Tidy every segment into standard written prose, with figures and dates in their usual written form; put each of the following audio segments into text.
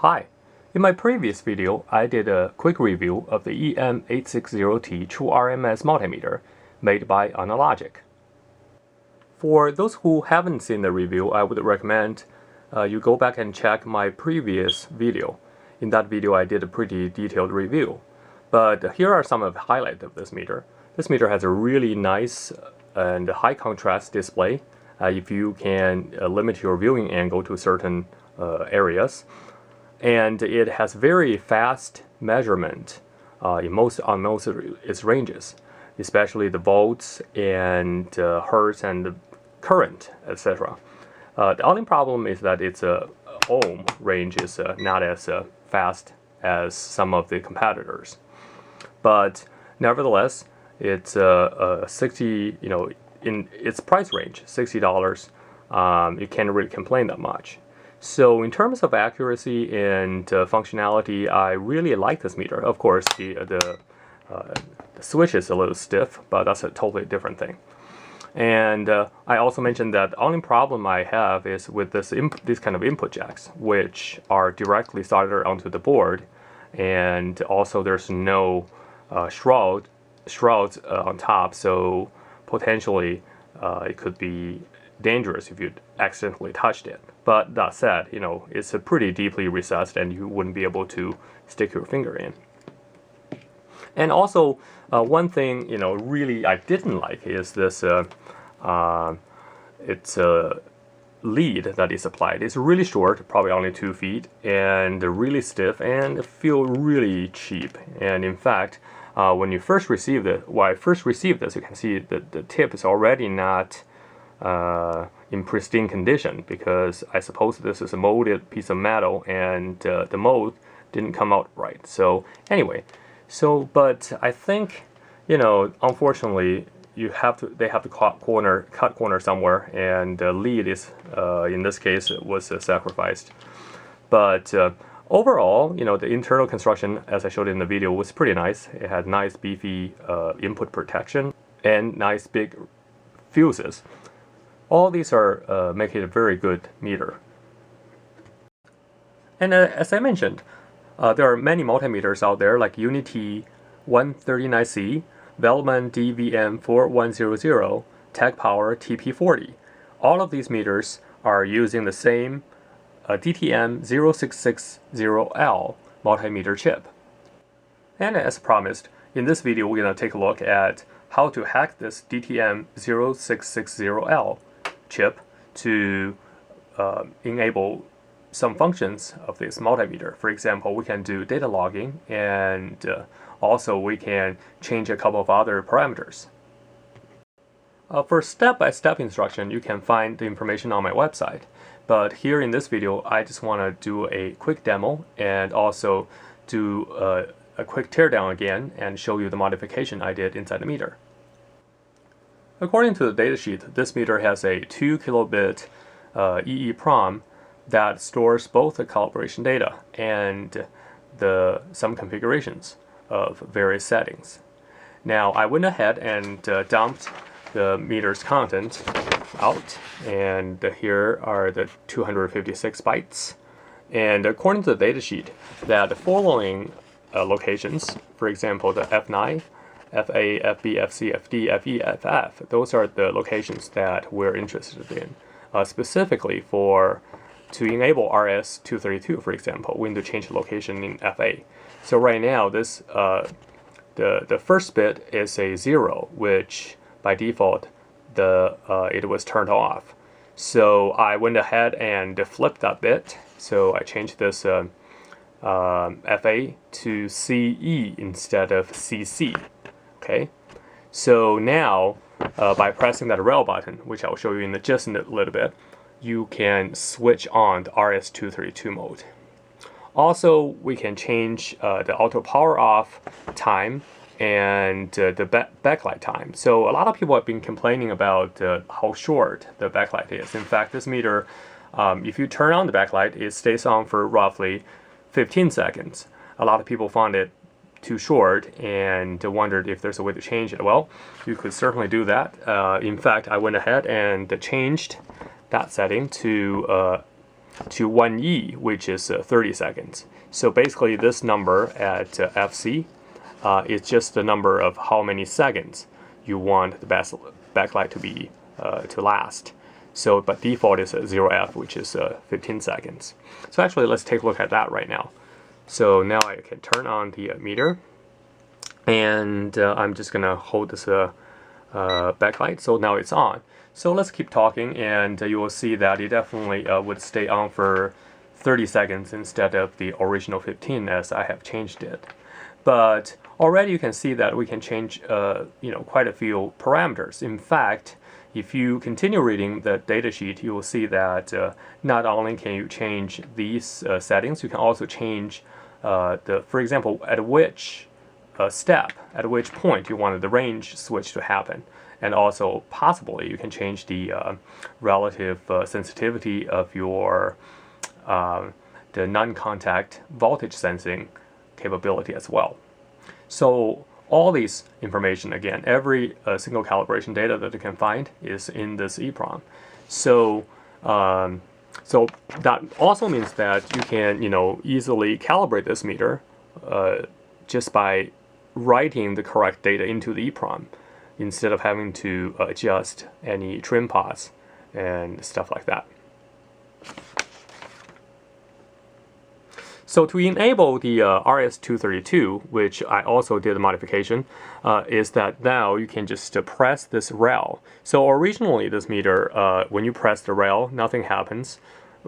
Hi, in my previous video I did a quick review of the EM860T True RMS multimeter made by ennoLogic. For those who haven't seen the review, I would recommend you go back and check my previous video. In that video I did a pretty detailed review. But here are some of the highlights of this meter. This meter has a really nice and high contrast display if you can limit your viewing angle to certain areas. And it has very fast measurement on most of its ranges, especially the volts and hertz and the current, etc. The only problem is that its ohm range is not as fast as some of the competitors. But nevertheless, it's 60, in its price range, $60. You can't really complain that much. So in terms of accuracy and functionality, I really like this meter. Of course, the switch is a little stiff, but that's a totally different thing. And I also mentioned that the only problem I have is with these kind of input jacks, which are directly soldered onto the board, and also there's no shrouds on top, so potentially it could be dangerous if you accidentally touched it. But that said, it's a pretty deeply recessed and you wouldn't be able to stick your finger in. And also, one thing, really I didn't like is this, it's a lead that is applied. It's really short, probably only 2 feet, and really stiff and feel really cheap. And in fact, when you first receive it, when I first received this, you can see that the tip is already not in pristine condition, because I suppose this is a molded piece of metal and the mold didn't come out right. So anyway, but I think, unfortunately, they have to cut corner somewhere, and the lead is, in this case, was sacrificed. But overall, the internal construction, as I showed in the video, was pretty nice. It had nice beefy input protection and nice big fuses. All these are making a very good meter. And as I mentioned, there are many multimeters out there like UNI-T 139C, Velman DVM4100, Tekpower TP40. All of these meters are using the same DTM0660L multimeter chip. And as promised, in this video we're going to take a look at how to hack this DTM0660L chip to enable some functions of this multimeter. For example, we can do data logging, and also we can change a couple of other parameters. For step-by-step instruction, you can find the information on my website. But here in this video, I just want to do a quick demo and also do a quick teardown again and show you the modification I did inside the meter. According to the datasheet, this meter has a 2 kilobit EEPROM that stores both the calibration data and some configurations of various settings. Now I went ahead and dumped the meter's content out, and here are the 256 bytes. And according to the datasheet, that the following locations, for example the F9, FA, FB, FC, FD, FE, FF, those are the locations that we're interested in. Specifically to enable RS-232, for example, we need to change the location in FA. So right now, this the first bit is a 0, which by default it was turned off. So I went ahead and flipped that bit. So I changed this FA to CE instead of CC. Okay, so now by pressing that rail button, which I'll show you in just a little bit, you can switch on the RS-232 mode. Also, we can change the auto power off time and the backlight time. So a lot of people have been complaining about how short the backlight is. In fact, this meter, if you turn on the backlight, it stays on for roughly 15 seconds. A lot of people found it too short and wondered if there's a way to change it. Well, you could certainly do that. In fact, I went ahead and changed that setting to to 1E, which is 30 seconds. So basically this number at FC is just the number of how many seconds you want the backlight to be to last. So but default is 0F, which is 15 seconds. So actually let's take a look at that right now. So now I can turn on the meter, and I'm just gonna hold this backlight. So now it's on. So let's keep talking, and you will see that it definitely would stay on for 30 seconds instead of the original 15, as I have changed it. But already you can see that we can change quite a few parameters. In fact, if you continue reading the datasheet, you will see that not only can you change these settings, you can also change for example, at which step, at which point you wanted the range switch to happen. And also, possibly, you can change the relative sensitivity of your the non-contact voltage sensing capability as well. So all these information, again, every single calibration data that you can find is in this EEPROM. So so that also means that you can easily calibrate this meter just by writing the correct data into the EEPROM, instead of having to adjust any trim pots and stuff like that. So to enable the RS-232, which I also did a modification, is that now you can just press this rail. So originally this meter, when you press the rail, nothing happens.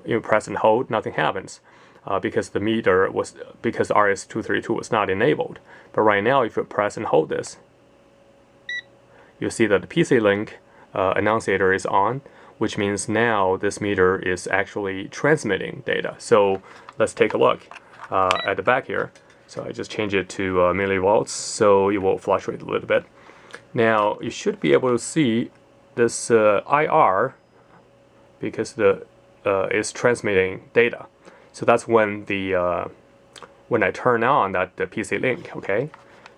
You press and hold, nothing happens. Because the meter because RS-232 was not enabled. But right now, if you press and hold this, you see that the PC link annunciator is on, which means now this meter is actually transmitting data. So let's take a look at the back here. So I just change it to millivolts, so it will fluctuate a little bit. Now you should be able to see this IR, because is transmitting data. So that's when when I turn on the PC link. Okay.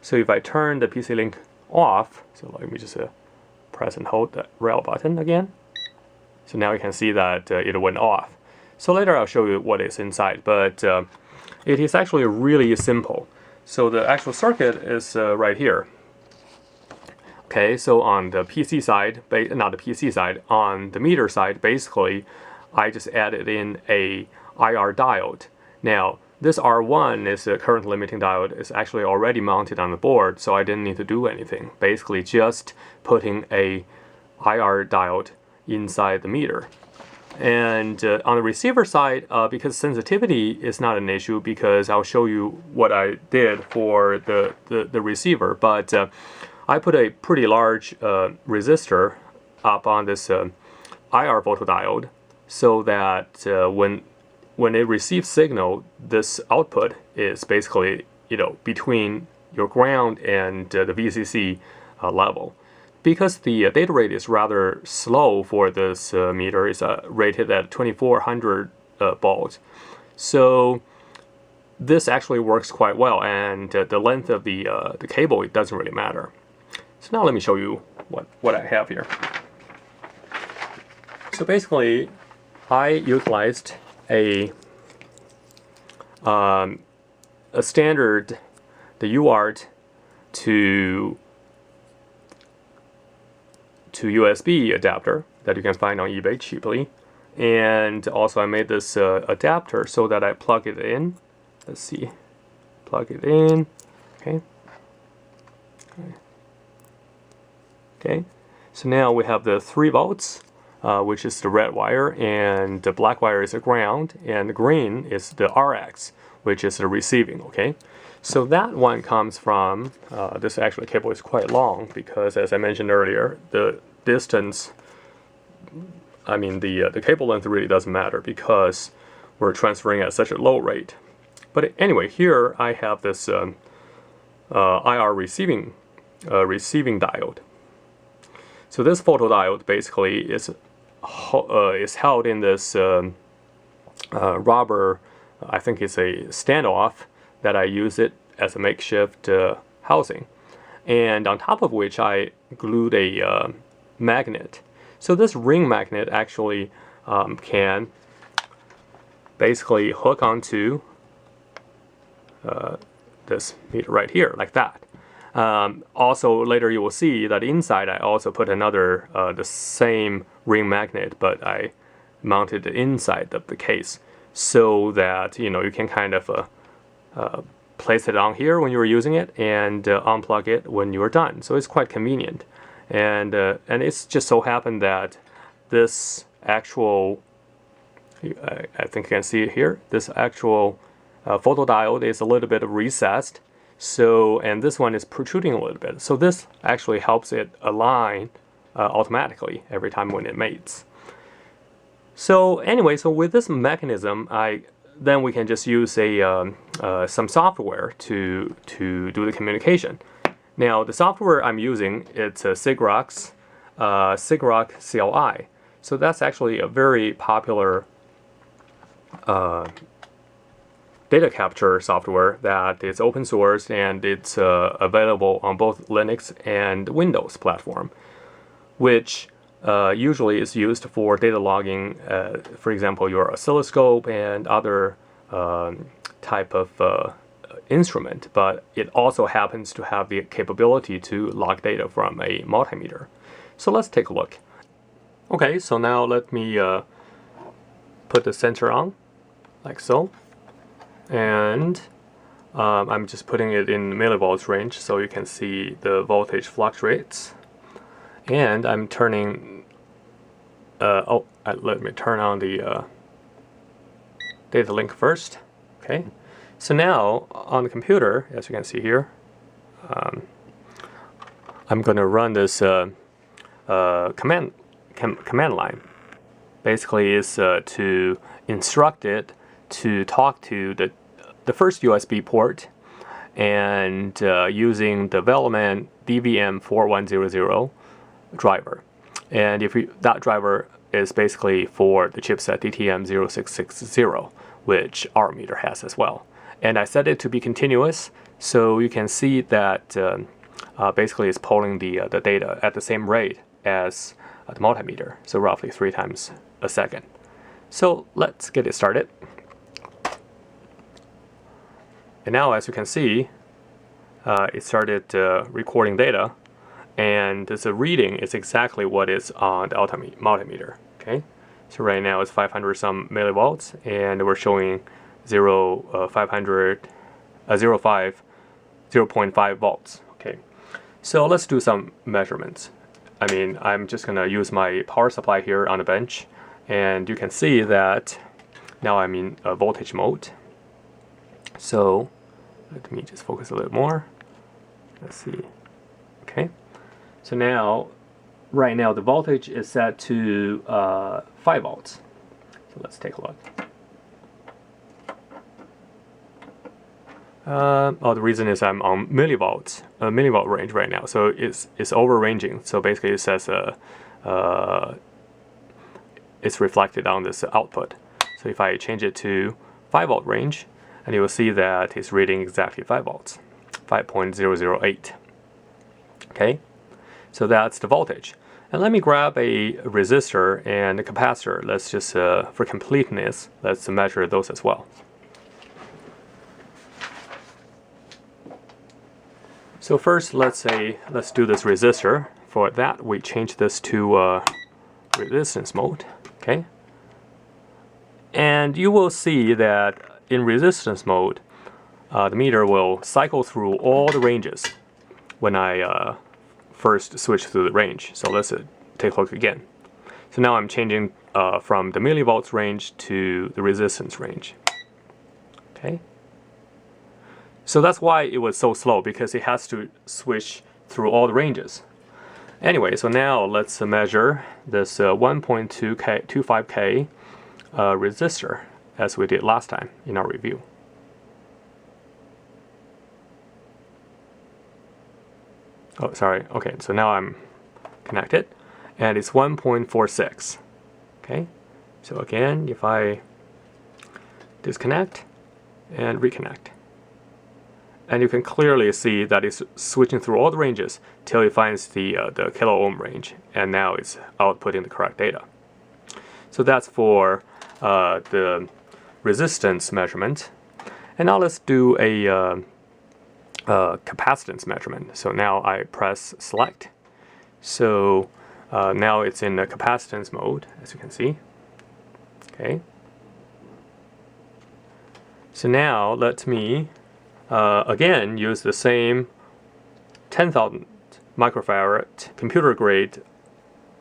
So if I turn the PC link off, so let me just press and hold the rail button again. So now you can see that it went off. So later I'll show you what is inside, but it is actually really simple. So the actual circuit is right here. Okay, so on the PC side, not the PC side, on the meter side, basically, I just added in a IR diode. Now, this R1 is a current limiting diode. It's actually already mounted on the board, so I didn't need to do anything. Basically, just putting a IR diode inside the meter. And on the receiver side, because sensitivity is not an issue, because I'll show you what I did for the receiver, but I put a pretty large resistor up on this IR photodiode, so that when it receives signal, this output is basically between your ground and the VCC level. Because the data rate is rather slow for this meter, it's rated at 2400 volts. So this actually works quite well, and the length of the cable, it doesn't really matter. So now let me show you what I have here. So basically, I utilized a standard, the UART to USB adapter that you can find on eBay cheaply, and also I made this adapter so that I plug it in. Let's see, plug it in. Okay. So now we have the 3 volts. Which is the red wire, and the black wire is the ground, and the green is the RX, which is the receiving. Okay, so that one comes from this actually cable is quite long, because as I mentioned earlier, the distance, I mean the cable length really doesn't matter because we're transferring at such a low rate. But anyway, here I have this IR receiving diode. So this photodiode basically is held in this rubber, I think it's a standoff, that I use it as a makeshift housing, and on top of which I glued a magnet. So this ring magnet actually can basically hook onto this meter right here, like that. Also, later you will see that inside I also put another, the same ring magnet, but I mounted it inside of the case so that you can kind of place it on here when you're using it and unplug it when you're done. So it's quite convenient, and it's just so happened that this actual, I think you can see it here, this actual photodiode is a little bit recessed. So, and this one is protruding a little bit. So this actually helps it align automatically every time when it mates. So anyway, so with this mechanism, then we can just use some software to do the communication. Now the software I'm using, it's a SIGROC CLI. So that's actually a very popular data capture software that is open source, and it's available on both Linux and Windows platform, which usually is used for data logging, for example, your oscilloscope and other type of instrument, but it also happens to have the capability to log data from a multimeter. So let's take a look. Okay, so now let me put the sensor on, like so. And I'm just putting it in millivolts range so you can see the voltage fluctuates. And I'm turning, let me turn on the data link first. Okay, so now on the computer, as you can see here, I'm going to run this command line. Basically is to instruct it to talk to the first USB port, and using the Velleman DVM4100 driver. And that driver is basically for the chipset DTM0660, which our meter has as well. And I set it to be continuous, so you can see that basically it's pulling the data at the same rate as the multimeter, so roughly 3 times a second. So let's get it started. And now, as you can see, it started recording data, and the reading is exactly what is on the multimeter. Okay, so right now it's 500 some millivolts, and we're showing 0.5 volts. Okay, so let's do some measurements. I mean, I'm just gonna use my power supply here on the bench, and you can see that now I'm in a voltage mode. So let me just focus a little more. Let's see. Okay, so now, right now the voltage is set to 5 volts. So let's take a look. The reason is I'm on millivolts, millivolt range right now, so it's overranging. So basically it says it's reflected on this output. So if I change it to 5 volt range, and you will see that it's reading exactly 5 volts, 5.008. Okay, so that's the voltage. And let me grab a resistor and a capacitor. Let's just, for completeness, let's measure those as well. So first, let's do this resistor. For that, we change this to resistance mode. Okay, and you will see that in resistance mode, the meter will cycle through all the ranges when I first switch through the range. So let's take a look again. So now I'm changing from the millivolts range to the resistance range. Okay. So that's why it was so slow, because it has to switch through all the ranges. Anyway, so now let's measure this 1.25K resistor, as we did last time in our review. Oh, sorry. Okay, so now I'm connected, and it's 1.46. Okay, so again, if I disconnect and reconnect, and you can clearly see that it's switching through all the ranges till it finds the kilo ohm range, and now it's outputting the correct data. So that's for the resistance measurement. And now let's do a capacitance measurement. So now I press select. So now it's in the capacitance mode, as you can see. Okay. So now let me again use the same 10,000 microfarad computer grade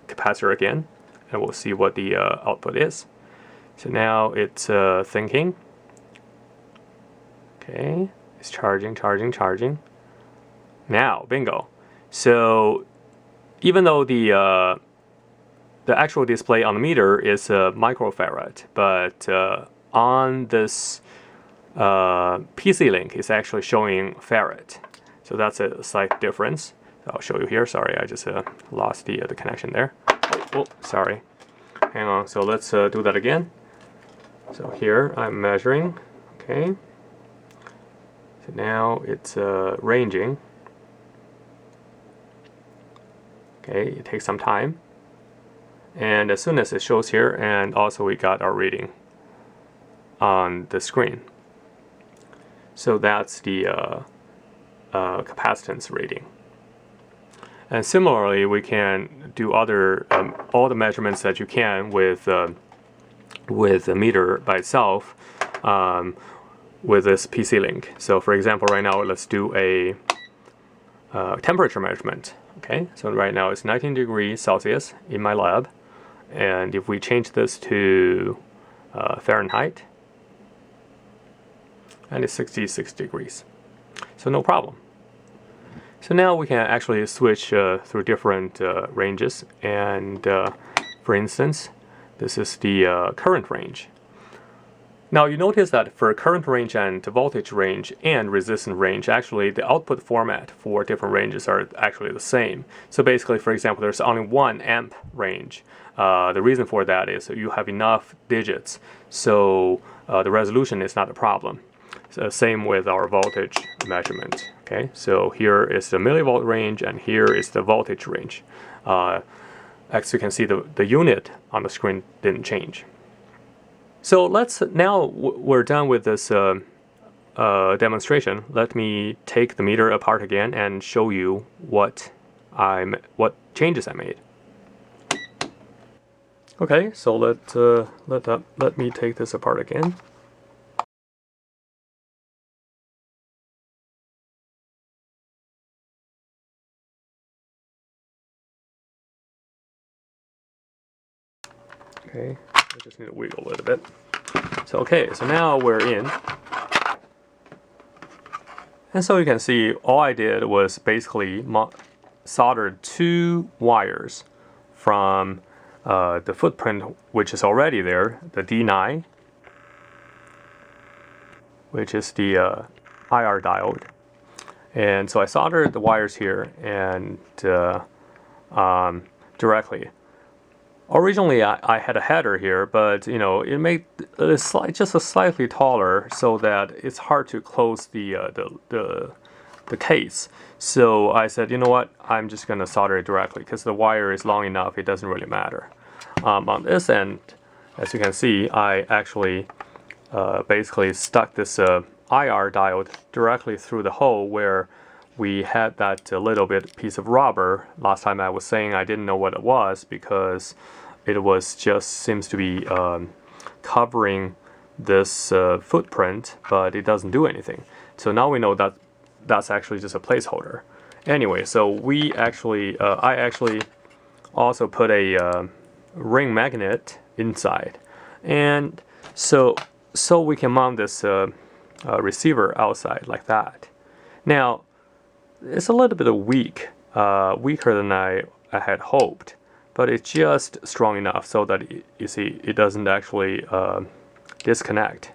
capacitor again, and we'll see what the output is. So now it's thinking. Okay, it's charging. Now, bingo. So even though the actual display on the meter is a microfarad, but on this PC link is actually showing farad. So that's a slight difference. I'll show you here. Sorry, I just lost the connection there. Oh, sorry. Hang on. So let's do that again. So here I'm measuring. Okay. So now it's ranging. Okay, it takes some time. And as soon as it shows here, and also we got our reading on the screen. So that's the capacitance reading. And similarly, we can do other all the measurements that you can with a meter by itself with this PC link. So for example, right now let's do a temperature measurement. Okay, so right now it's 19 degrees Celsius in my lab, and if we change this to Fahrenheit, and it's 66 degrees. So no problem. So now we can actually switch through different ranges, and for instance, this is the current range. Now you notice that for current range and voltage range and resistance range, actually the output format for different ranges are actually the same. So basically, for example, there's only 1 amp range. The reason for that is you have enough digits, so the resolution is not a problem. So same with our voltage measurement. Okay, so here is the millivolt range, and here is the voltage range. As you can see, the unit on the screen didn't change. So now we're done with this demonstration. Let me take the meter apart again and show you what changes I made. Okay, so let me take this apart again. Okay, I just need to wiggle a little bit. So okay, so now we're in. And so you can see all I did was basically soldered 2 wires from the footprint which is already there, the D9, which is the IR diode. And so I soldered the wires here and directly. Originally, I had a header here, but you know it made it just a slightly taller, so that it's hard to close the case. So I said, you know what? I'm just going to solder it directly because the wire is long enough. It doesn't really matter. On this end, as you can see, I actually basically stuck this IR diode directly through the hole where we had that little bit piece of rubber. Last time I was saying I didn't know what it was because it was just seems to be covering this footprint, but it doesn't do anything. So now we know that that's actually just a placeholder. Anyway, so we actually I actually also put a ring magnet inside, and so we can mount this receiver outside like that. Now it's a little bit weak, weaker than I had hoped, but it's just strong enough so that you see it doesn't actually disconnect.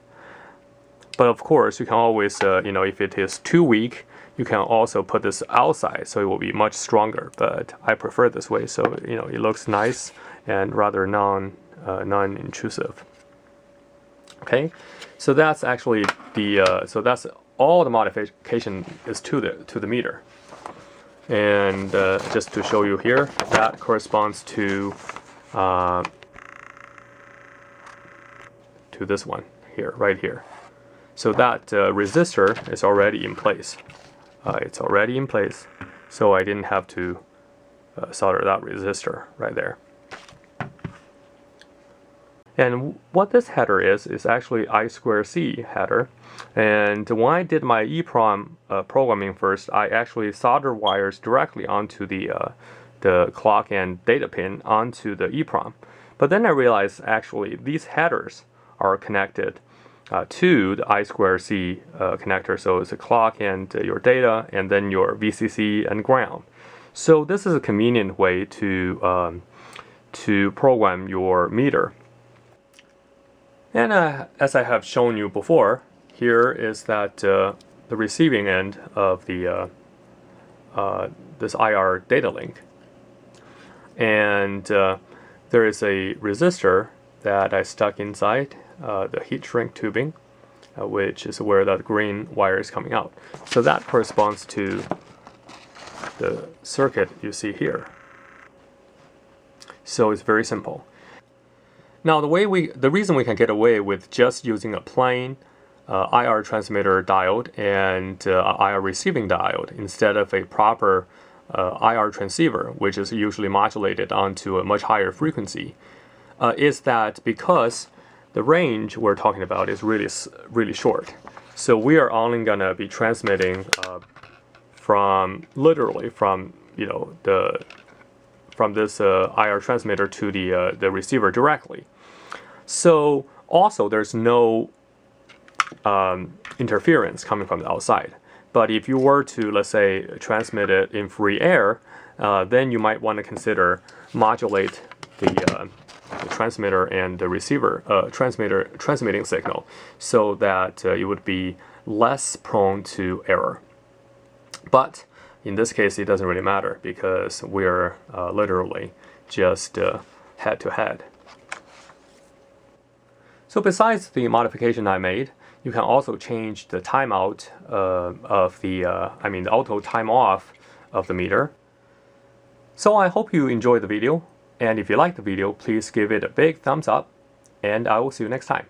But of course, you can always, you know, if it is too weak, you can also put this outside, so it will be much stronger. But I prefer this way, so you know it looks nice and rather non-intrusive. Okay, so that's actually the so that's all the modification is to the meter. And just to show you here, that corresponds to this one here, right here. So that resistor is already in place. It's already in place, so I didn't have to solder that resistor right there. And what this header is actually I2C header. And when I did my EPROM programming first, I actually soldered wires directly onto the clock and data pin onto the EPROM. But then I realized actually these headers are connected to the I2C connector. So it's a clock and your data, and then your VCC and ground. So this is a convenient way to program your meter. And as I have shown you before, here is that the receiving end of the this IR data link. And there is a resistor that I stuck inside the heat shrink tubing, which is where that green wire is coming out. So that corresponds to the circuit you see here. So it's very simple. Now the reason we can get away with just using a plain IR transmitter diode and IR receiving diode instead of a proper IR transceiver, which is usually modulated onto a much higher frequency, is that because the range we're talking about is really short. So we are only gonna be transmitting literally from this IR transmitter to the receiver directly. So also there's no interference coming from the outside. But if you were to, let's say, transmit it in free air, then you might want to consider modulate the transmitter and the receiver transmitting signal so that it would be less prone to error. But in this case, it doesn't really matter because we're literally just head to head. So besides the modification I made, you can also change the timeout of the auto time off of the meter. So I hope you enjoyed the video, and if you liked the video, please give it a big thumbs up, and I will see you next time.